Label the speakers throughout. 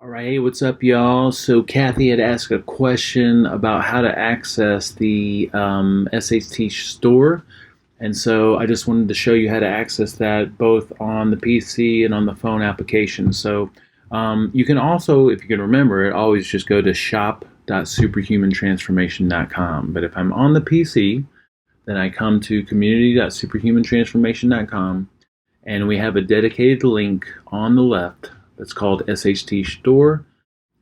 Speaker 1: All right, hey, what's up, y'all? So Kathy had asked a question about how to access the SHT Store, and so I just wanted to show you how to access that both on the PC and on the phone application. So you can also, if you can remember it, always just go to shop.superhumantransformation.com. But if I'm on the PC, then I come to community.superhumantransformation.com, and we have a dedicated link on the left that's called SHT Store,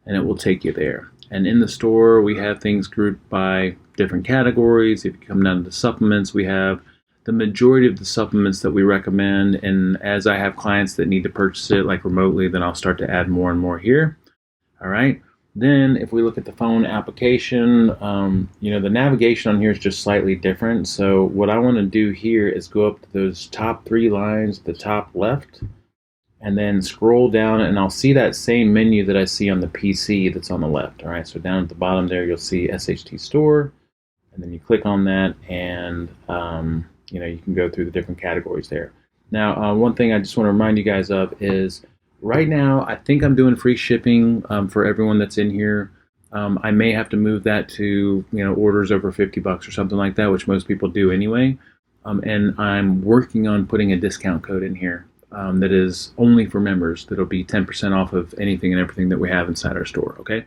Speaker 1: and it will take you there. And in the store, we have things grouped by different categories. If you come down to the supplements, we have the majority of the supplements that we recommend. And as I have clients that need to purchase it like remotely, then I'll start to add more and more here. All right. Then if we look at the phone application, the navigation on here is just slightly different. So what I want to do here is go up to those top three lines, the top left, and then scroll down, and I'll see that same menu that I see on the PC that's on the left. All right, so down at the bottom there, you'll see SHT Store, and then you click on that, and you can go through the different categories there. Now, one thing I just want to remind you guys of is right now, I think I'm doing free shipping for everyone that's in here. I may have to move that to orders over $50 or something like that, which most people do anyway. And I'm working on putting a discount code in here. That is only for members. That'll be 10% off of anything and everything that we have inside our store, okay?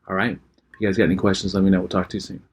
Speaker 1: All right. If you guys got any questions, let me know. We'll talk to you soon.